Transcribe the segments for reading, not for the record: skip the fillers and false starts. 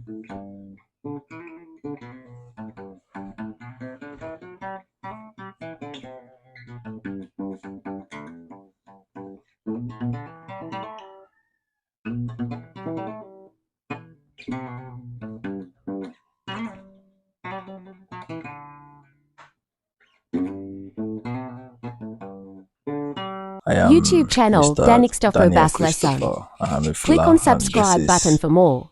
I YouTube am channel Mr. Danny Christopher Daniel Bass Lesson. Christopher Click on Ahamifula, and this subscribe button is for more.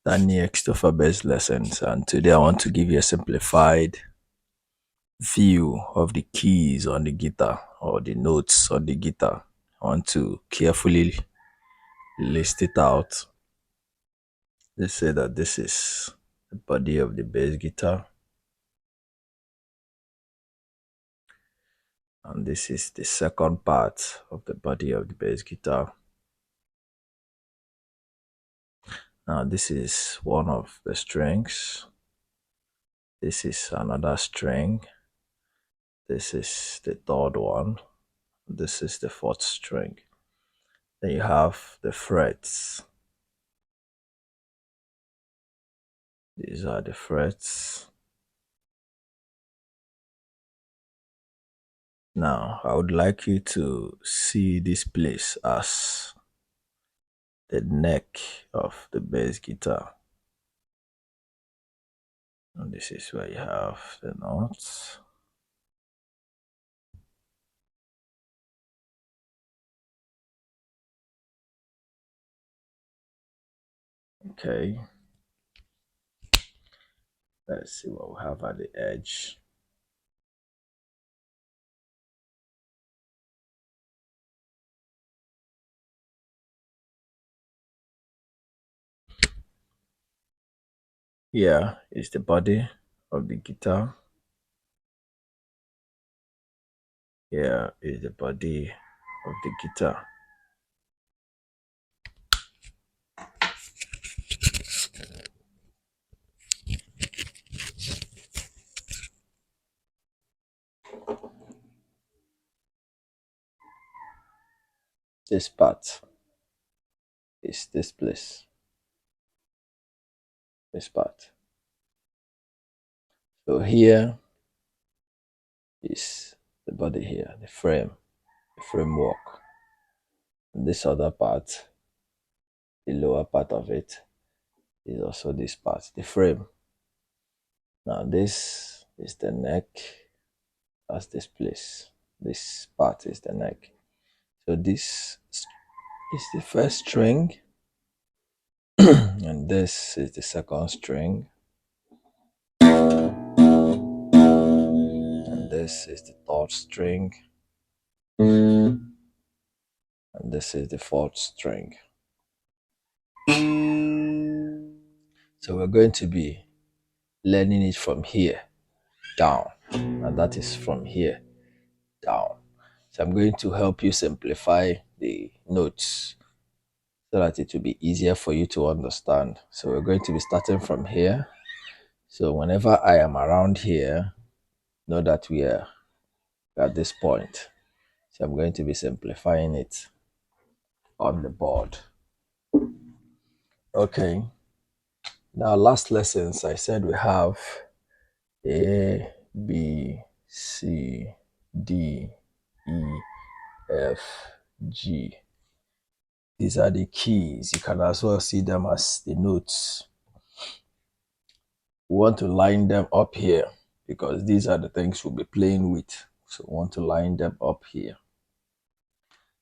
Daniel Christopher Bass Lessons. And today I want to give you a simplified view of the keys on the guitar or the notes on the guitar. I want to carefully list it out. Let's say that this is the body of the bass guitar, and this is the second part of the body of the bass guitar. Now this is one of the strings. This is another string. This is the third one. This is the fourth string. Then you have the frets. These are the frets. Now, I would like you to see this place as the neck of the bass guitar. And this is where you have the notes. Okay. Let's see what we have at the edge. Here is the body of the guitar. Here is the body of the guitar. This part is this place. This part. So here is the body here, the frame, the framework. And this other part, the lower part of it, is also this part, the frame. Now this is the neck. That's this place. This part is the neck. So this is the first string, and this is the second string, and this is the third string, and this is the fourth string. So we're going to be learning it from here down, and that is from here down. So I'm going to help you simplify the notes so that it will be easier for you to understand. So we're going to be starting from here. So whenever I am around here, know that we are at this point. So I'm going to be simplifying it on the board. Okay. Now, last lessons, I said we have A, B, C, D, E, F, G. These are the keys. You can as well see them as the notes. We want to line them up here because these are the things we'll be playing with. So we want to line them up here.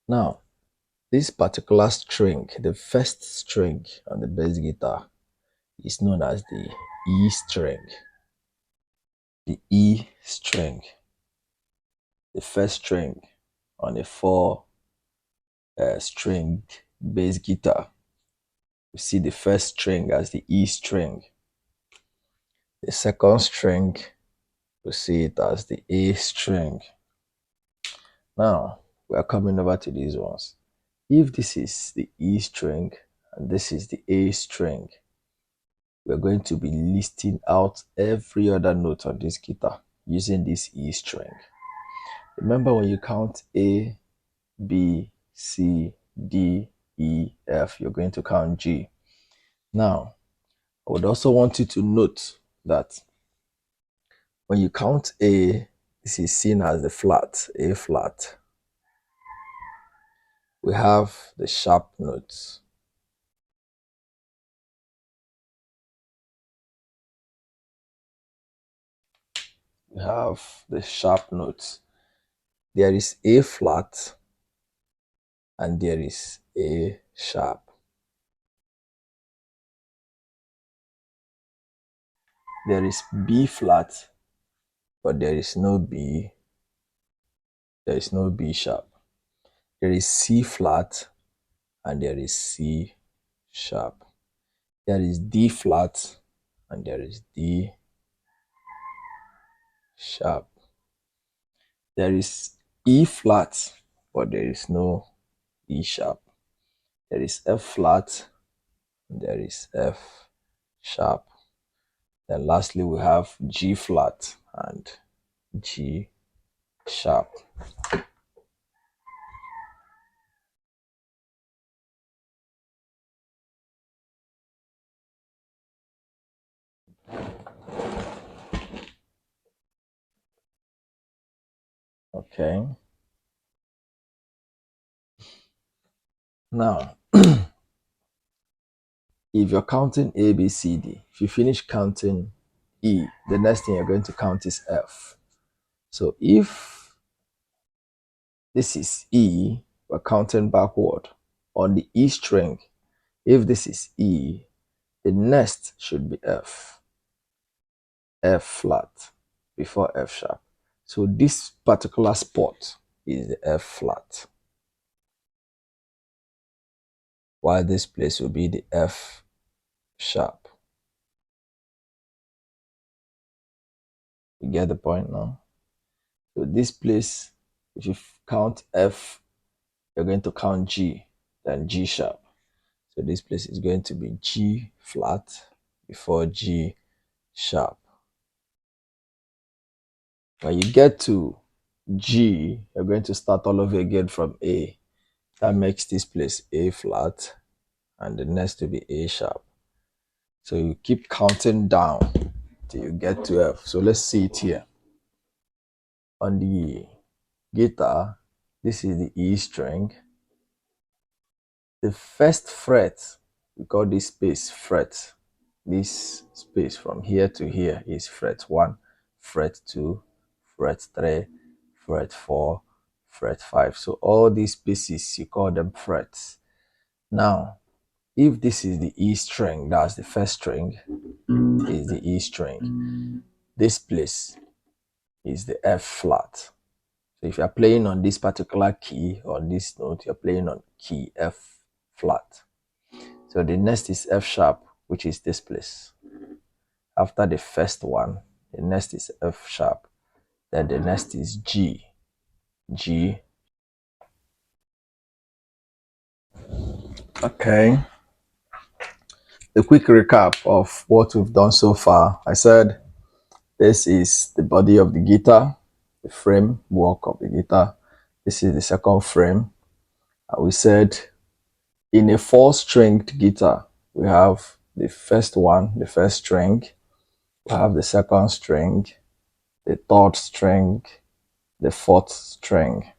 Now, this particular string, the first string on the bass guitar, is known as the E string. The E string. The first string on a four-string bass guitar. We see the first string as the E string. The second string, we see it as the A string. Now, we are coming over to these ones. If this is the E string and this is the A string, we're going to be listing out every other note on this guitar using this E string. Remember, when you count A, B, C, D, E, F, you're going to count G. Now, I would also want you to note that when you count A, this is seen as the flat, A flat. We have the sharp notes. We have the sharp notes. There is A flat and there is A sharp. There is B flat, but there is no B. There is no B sharp. There is C flat and there is C sharp. There is D flat and there is D sharp. There is E flat, but there is no E sharp. There is F flat and there is F sharp. Then lastly, we have G flat and G sharp. Okay. Now, if you're counting A, B, C, D, if you finish counting E, the next thing you're going to count is F. So if this is E, we're counting backward on the E string. If this is E, the next should be F. F flat before F sharp. So this particular spot is the F flat, while this place will be the F sharp. You get the point now? So this place, if you count F, you're going to count G, then G sharp. So this place is going to be G flat before G sharp. When you get to G, you're going to start all over again from A. That makes this place A flat and the next to be A sharp. So you keep counting down till you get to F. So let's see it here. On the guitar, this is the E string. The first fret, we call this space fret. This space from here to here is fret 1, fret 2, fret 3, fret 4, fret 5. So all these spaces, you call them frets. Now, if this is the E string, that's the first string, is the E string. This place is the F flat. So if you're playing on this particular key, on this note, you're playing on key F flat. So the next is F sharp, which is this place. After the first one, the next is F sharp. Then the next is G. G. Okay. A quick recap of what we've done so far. I said this is the body of the guitar, the framework of the guitar. This is the second frame. And we said in a 4-stringed guitar, we have the first one, the first string. We have the second string, the third string, the fourth string.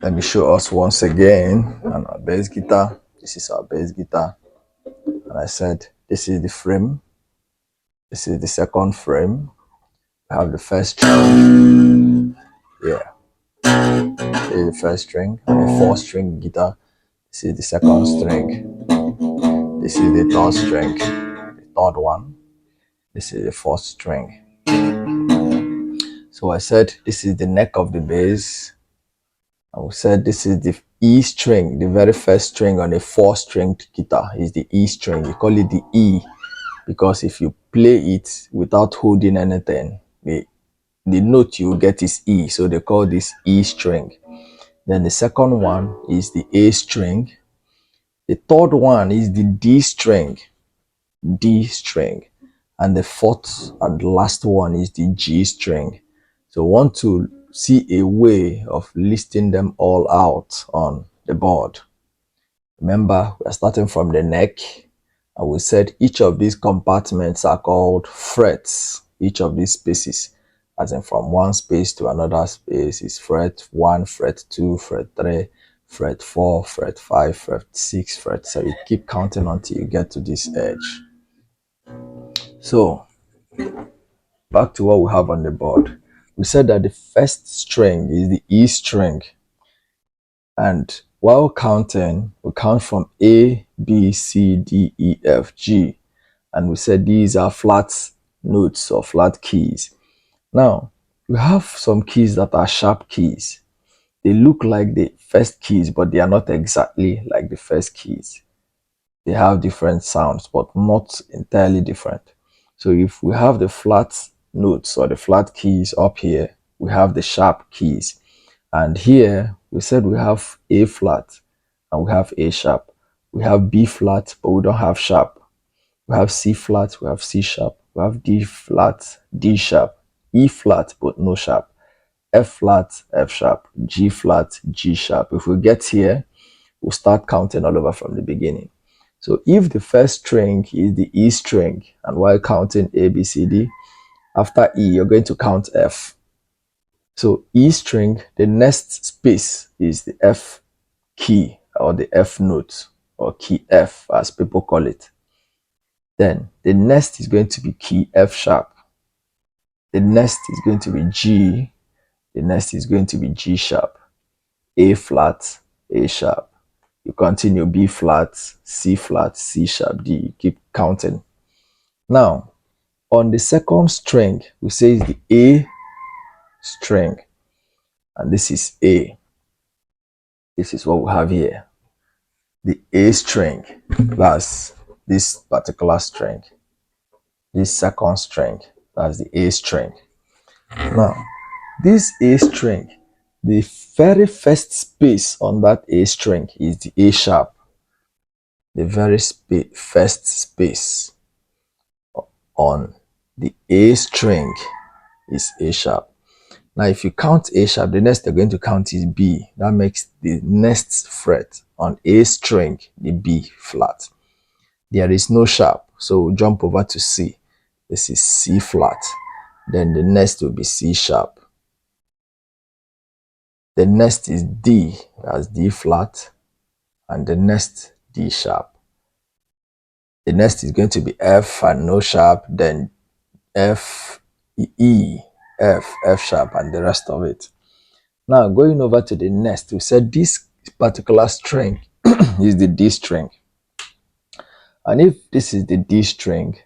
Let me show us once again on our bass guitar. This is our bass guitar. And I said, this is the frame. This is the second frame. We have the first string. Yeah. This is the first string. On a 4-string guitar. This is the second string. This is the third string. The third one. This is the fourth string. So I said, this is the neck of the bass. And we said this is the E string, the very first string on a 4-stringed guitar is the E string. You call it the E because if you play it without holding anything, the note you get is E. So they call this E string. Then the second one is the A string. The third one is the D string, D string. And the fourth and last one is the G string. So want to see a way of listing them all out on the board. Remember, we're starting from the neck. And we said each of these compartments are called frets. Each of these spaces, as in from one space to another space, is fret 1, fret 2, fret 3, fret 4, fret 5, fret 6, fret 7. You keep counting until you get to this edge. So, back to what we have on the board. We said that the first string is the E string. And while counting, we count from A, B, C, D, E, F, G. And we said these are flat notes or flat keys. Now, we have some keys that are sharp keys. They look like the first keys, but they are not exactly like the first keys. They have different sounds, but not entirely different. So if we have the flat notes or the flat keys up here, we have the sharp keys. And here we said we have A flat and we have A sharp. We have B flat, but we don't have sharp. We have C flat, we have C sharp. We have D flat, D sharp. E flat, but no sharp. F flat, F sharp. G flat, G sharp. If we get here, we'll start counting all over from the beginning. So if the first string is the E string, and while counting A, B, C, D, after E, you're going to count F. So E string, the next space is the F key or the F note or key F as people call it. Then the next is going to be key F sharp. The next is going to be G. The next is going to be G sharp. A flat, A sharp. You continue B flat, C flat, C sharp, D. You keep counting. Now, on the second string, we say is the A string. And this is A. This is what we have here. The A string plus this particular string. This second string, that's the A string. Now, this A string, the very first space on that A string is the A sharp. The very first space on the A string is A sharp. Now, if you count A sharp, the next you're going to count is B. That makes the next fret on A string the B flat. There is no sharp, so we'll jump over to C. This is C flat. Then the next will be C sharp. The next is D, that's D flat. And the next D sharp. The next is going to be F and no sharp, then F, E, F, F sharp, and the rest of it. Now, going over to the next, we said this particular string is the D string. And if this is the D string,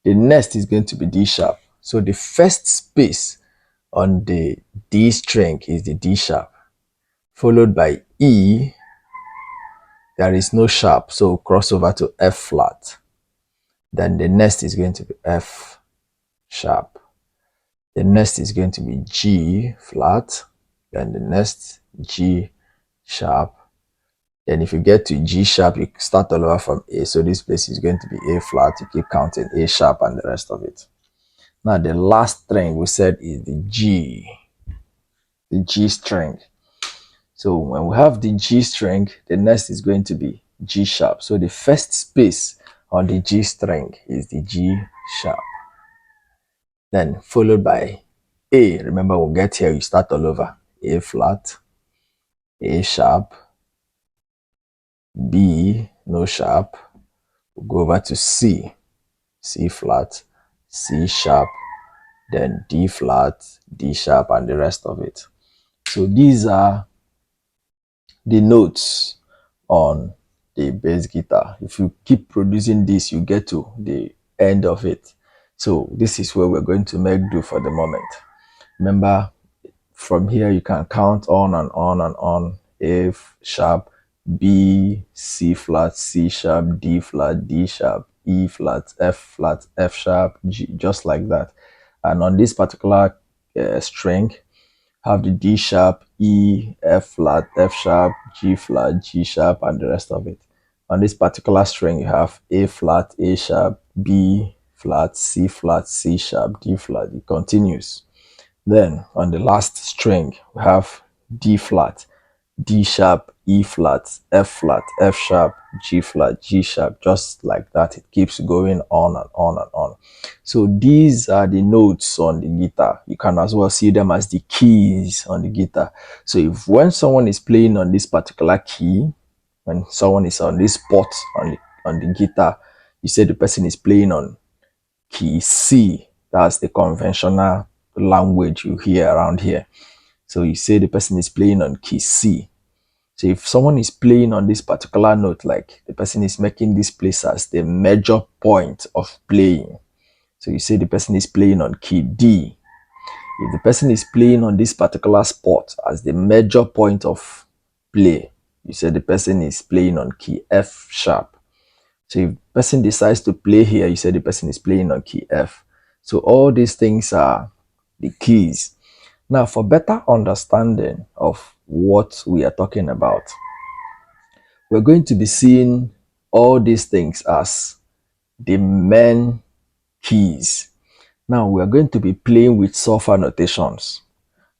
the next is going to be D sharp. So the first space on the D string is the D sharp, followed by E. There is no sharp, so cross over to F flat. Then the next is going to be F sharp. The next is going to be G flat. Then the next G sharp. Then if you get to G sharp, you start all over from A. So this place is going to be A flat. You keep counting A sharp and the rest of it. Now the last string we said is the G string. So when we have the G string, the next is going to be G sharp. So the first space on the G string is the G sharp. Then followed by A. Remember, we'll get here, you start all over. A flat, A sharp, B, no sharp. We'll go over to C. C flat, C sharp, then D flat, D sharp, and the rest of it. So these are the notes on the bass guitar. If you keep producing this, you get to the end of it. So this is where we're going to make do for the moment. Remember, from here you can count on and on and on. F sharp, B, C flat, C sharp, D flat, D sharp, E flat, F sharp, G, just like that. And on this particular string, have the D sharp, E, F flat, F sharp, G flat, G sharp, and the rest of it. On this particular string, you have A flat, A sharp, B flat, C sharp, D flat. It continues. Then on the last string, we have D flat. D sharp, E flat, F sharp, G flat, G sharp, just like that. It keeps going on and on and on. So these are the notes on the guitar. You can as well see them as the keys on the guitar. So if when someone is playing on this particular key, when someone is on this spot on the guitar, you say the person is playing on key C. That's the conventional language you hear around here. So you say the person is playing on key C. So if someone is playing on this particular note, like the person is making this place as the major point of playing. So you say the person is playing on key D. If the person is playing on this particular spot as the major point of play, you say the person is playing on key F sharp. So if the person decides to play here, you say the person is playing on key F. So all these things are the keys. Now, for better understanding of what we are talking about, we're going to be seeing all these things as the main keys. Now, we are going to be playing with sulfur notations.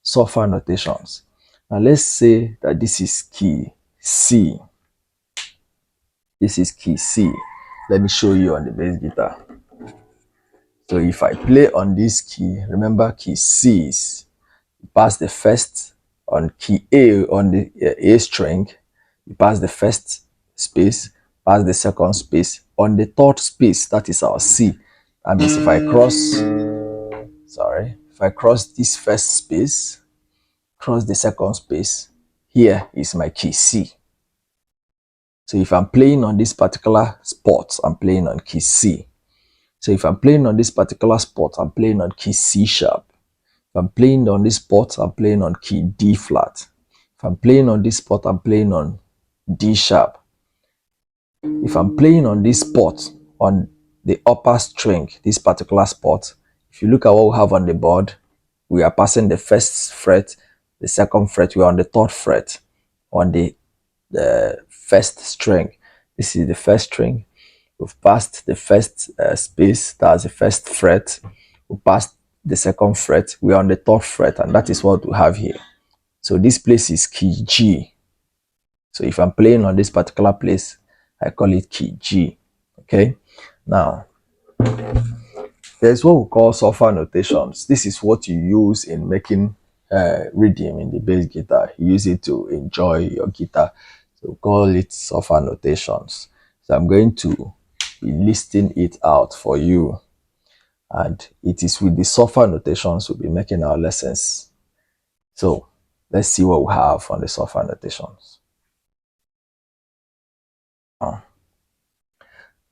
Sulfur notations. Now, let's say that this is key C. This is key C. Let me show you on the bass guitar. So if I play on this key, remember key C is pass the first on key A on the A string, you pass the first space, pass the second space. On the third space, that is our C. That means if I cross this first space, cross the second space, here is my key C. So if I'm playing on this particular spot, I'm playing on key C. So if I'm playing on this particular spot, I'm playing on key C sharp. If I'm playing on this spot, I'm playing on key D flat. If I'm playing on this spot, I'm playing on D sharp. If I'm playing on this spot, on the upper string, this particular spot, if you look at what we have on the board, we are passing the first fret, the second fret, we are on the third fret on the first string. This is the first string. We've passed the first space, that's the first fret. We passed the second fret, we are on the third fret, and that is what we have here. So this place is key G. So if I'm playing on this particular place, I call it key G. Okay. Now, there's what we call sulfur notations. This is what you use in making rhythm in the bass guitar. You use it to enjoy your guitar. So we call it sulfur notations. So I'm going to be listing it out for you. And it is with the sulfur notations we'll be making our lessons. So let's see what we have on the sulfur notations.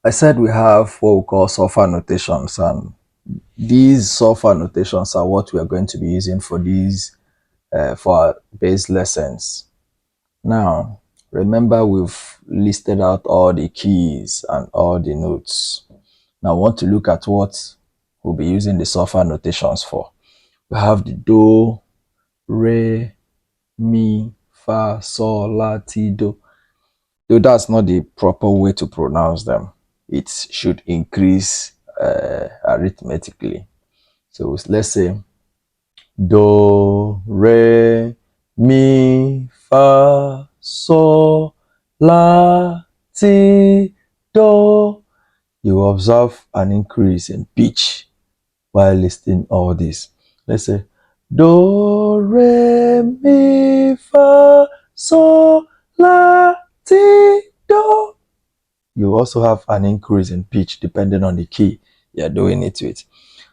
I said we have what we call sulfur notations, and these sulfur notations are what we are going to be using for these for our bass lessons. Now, remember we've listed out all the keys and all the notes. Now, I want to look at what we'll be using the sulfur notations for. We have the do, re, mi, fa, sol, la, ti, do. Though that's not the proper way to pronounce them. It should increase arithmetically. So let's say do, re, mi, fa, sol, la, ti, do. You observe an increase in pitch while listing all this. Let's say do, re, mi, fa, sol, la, ti, do. You also have an increase in pitch depending on the key you're doing it with.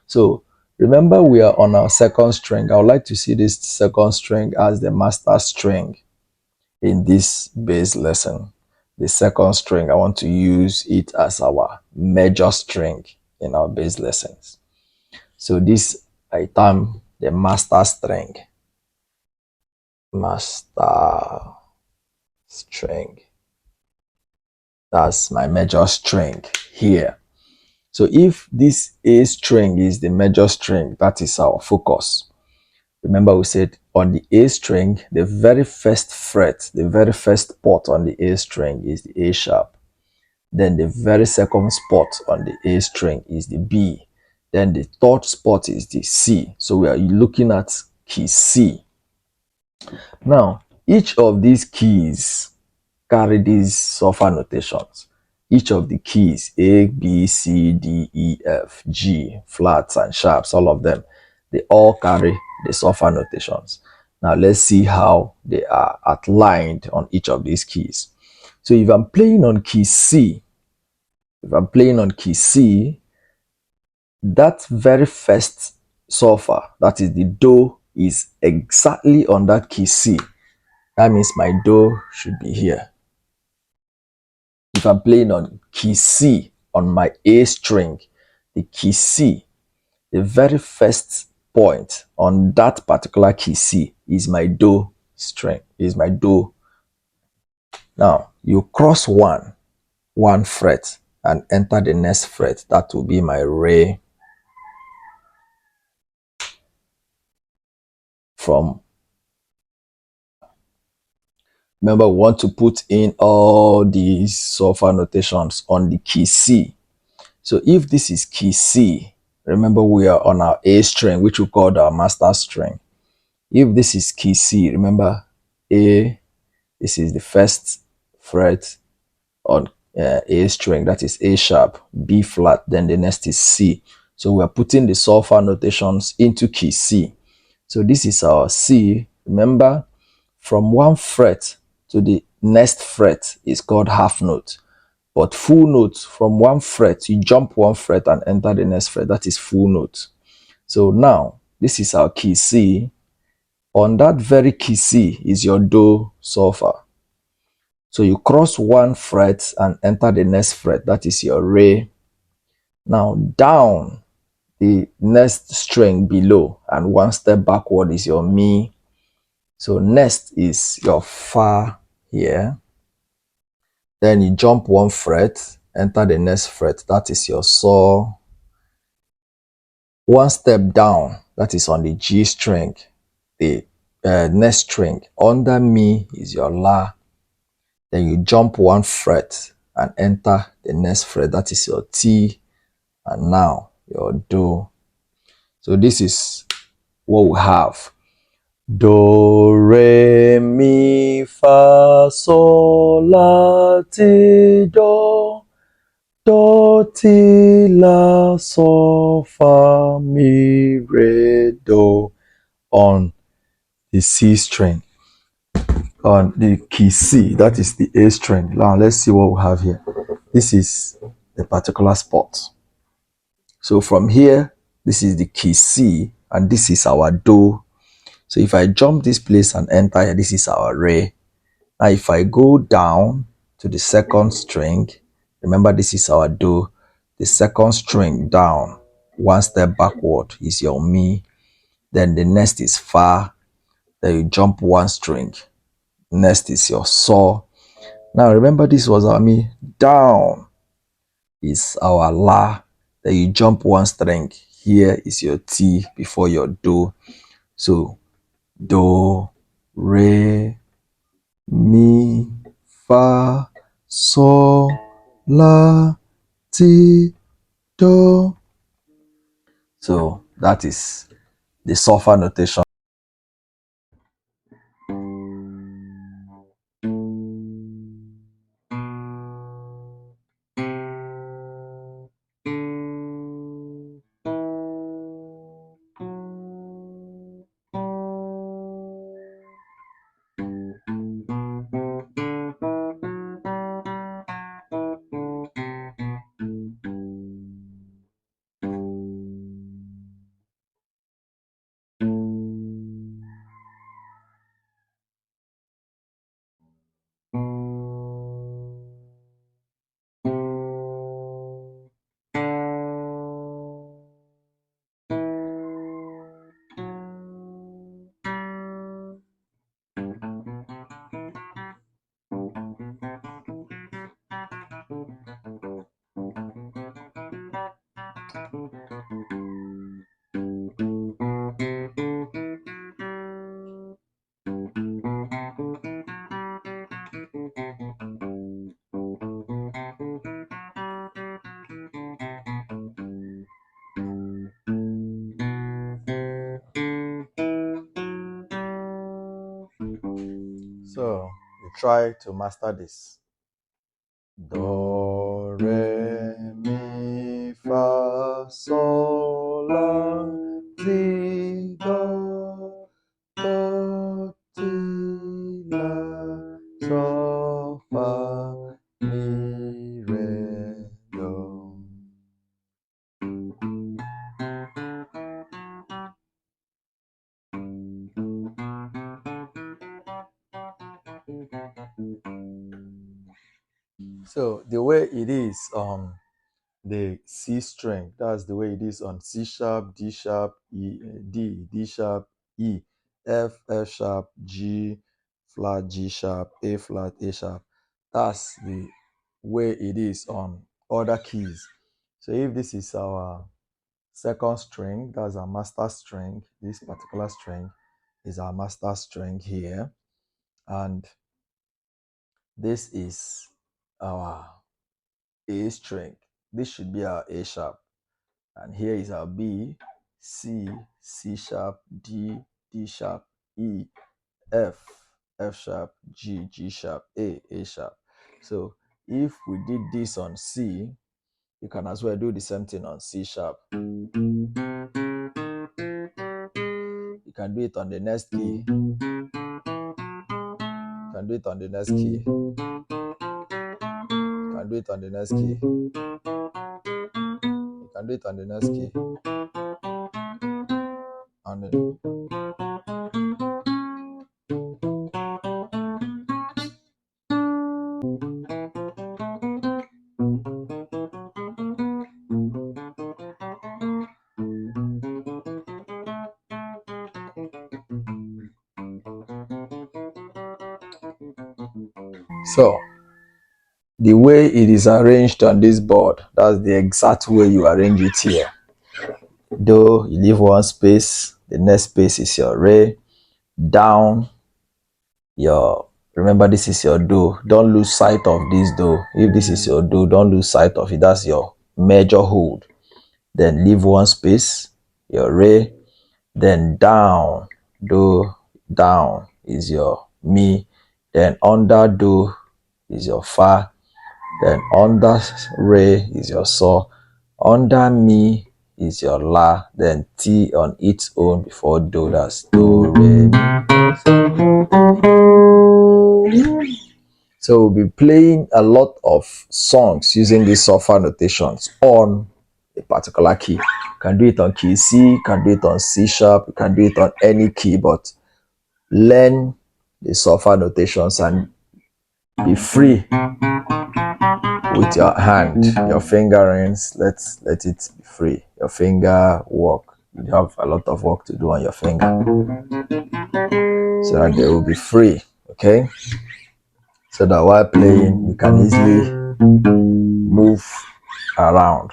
So remember, we are on our second string. I would like to see this second string as the master string in this bass lesson. The second string, I want to use it as our major string in our bass lessons. So this I term the master string. Master string. That's my major string here. So if this A string is the major string, that is our focus. Remember we said on the A string, the very first fret, the very first spot on the A string is the A sharp. Then the very second spot on the A string is the B. Then the third spot is the C. So we are looking at key C. Now, each of these keys carry these sulfur notations. Each of the keys, A, B, C, D, E, F, G, flats and sharps, all of them, they all carry the sulfur notations. Now let's see how they are outlined on each of these keys. So if I'm playing on key C, that very first sulfur, that is the do, is exactly on that key C. That means my do should be here. If I'm playing on key C on my A string, the key C, the very first point on that particular key C is my do string, is my do. Now you cross one fret and enter the next fret. That will be my re. From, remember, we want to put in all these sulfur notations on the key C. So if this is key C, remember we are on our A string, which we call our master string. If this is key C, remember A, this is the first fret on A string, that is A sharp, B flat, then the next is C. So we are putting the sulfur notations into key C. So this is our C. Remember, from one fret to the next fret is called half note. But full note, from one fret, you jump one fret and enter the next fret. That is full note. So now, this is our key C. On that very key C is your do sulfur. So you cross one fret and enter the next fret. That is your re. Now down the next string below and one step backward is your mi. So next is your fa here. Then you jump one fret, enter the next fret. That is your saw. One step down, that is on the G string. The next string under mi is your la. Then you jump one fret and enter the next fret. That is your T. And now your do. So this is what we have. Do, re, mi, fa, sol, la, ti, do. Do, ti, la, sol, fa, mi, re, do on the C string. On the key C, that is the A string. Now let's see what we have here. This is the particular spot. So from here, this is the key C and this is our do. So if I jump this place and enter here, this is our re. Now if I go down to the second string, remember this is our do. The second string down, one step backward is your mi. Then the next is fa. Then you jump one string. Next is your saw. Now remember this was our mi. Down is our la. Then you jump one string. Here is your T before your do. So do, re, mi, fa, sol, la, ti, do. So that is the sulfur notation. try to master this. Do, re, mi, fa, sol, la, si, do, ti, la, so, fa, mi, re, do. So the way it is the C string, that's the way it is on C sharp, D sharp, E, D sharp, E, F sharp, G flat, G sharp, A flat, A sharp. That's the way it is on other keys. So if this is our second string, that's our master string, this particular string is our master string here, and this is our A string. This should be our A sharp. And here is our B, C, C sharp, D, D sharp, E, F, F sharp, G, G sharp, A sharp. So if we did this on C, you can as well do the same thing on C sharp. You can do it on the next key. You can do it on the next key. You can do it on the next key. You can do it on the next key. On the So the way it is arranged on this board, that's the exact way you arrange it here. Do, you leave one space, the next space is your re, down, your, remember this is your do, don't lose sight of this do. If this is your do, don't lose sight of it, that's your major hold. Then leave one space, your re, then down, do, down is your mi, then under do is your fa, then under re is your so, under mi is your la, then ti on its own before do, that's do, re, mi. So we'll be playing a lot of songs using these software notations on a particular key. You can do it on key C, you can do it on C sharp, you can do it on any key, but learn the software notations and be free with your hand, your fingerings. Let it be free. Your finger work. You have a lot of work to do on your finger, so that they will be free. Okay, so that while playing, you can easily move around.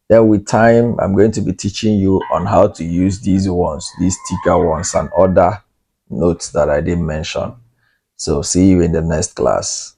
Then with time, I'm going to be teaching you on how to use these ones, these sticker ones, and other notes that I didn't mention. So see you in the next class.